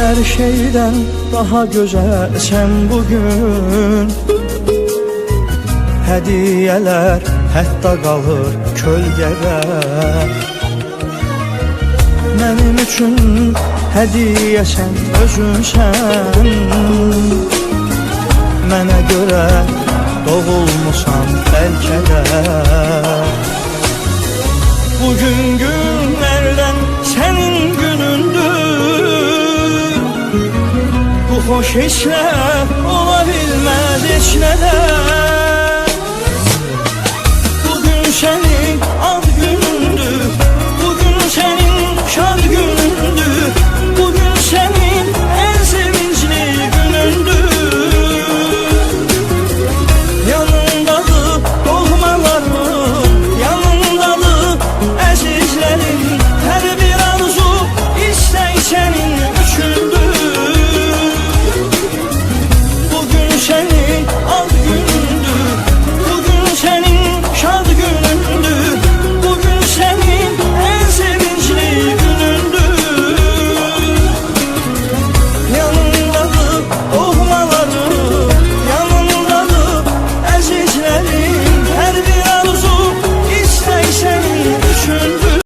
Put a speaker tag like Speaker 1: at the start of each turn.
Speaker 1: Her şeyden daha güzelsen bugün. Hediyeler hətta qalır kölgədə. Mənim üçün hədiyəsən, özünsən. Mənə görə doğulmusan bəlkə də. Bugün günlərdən sənin günündür. Bu xoş işlər ola bilməz heç nədən.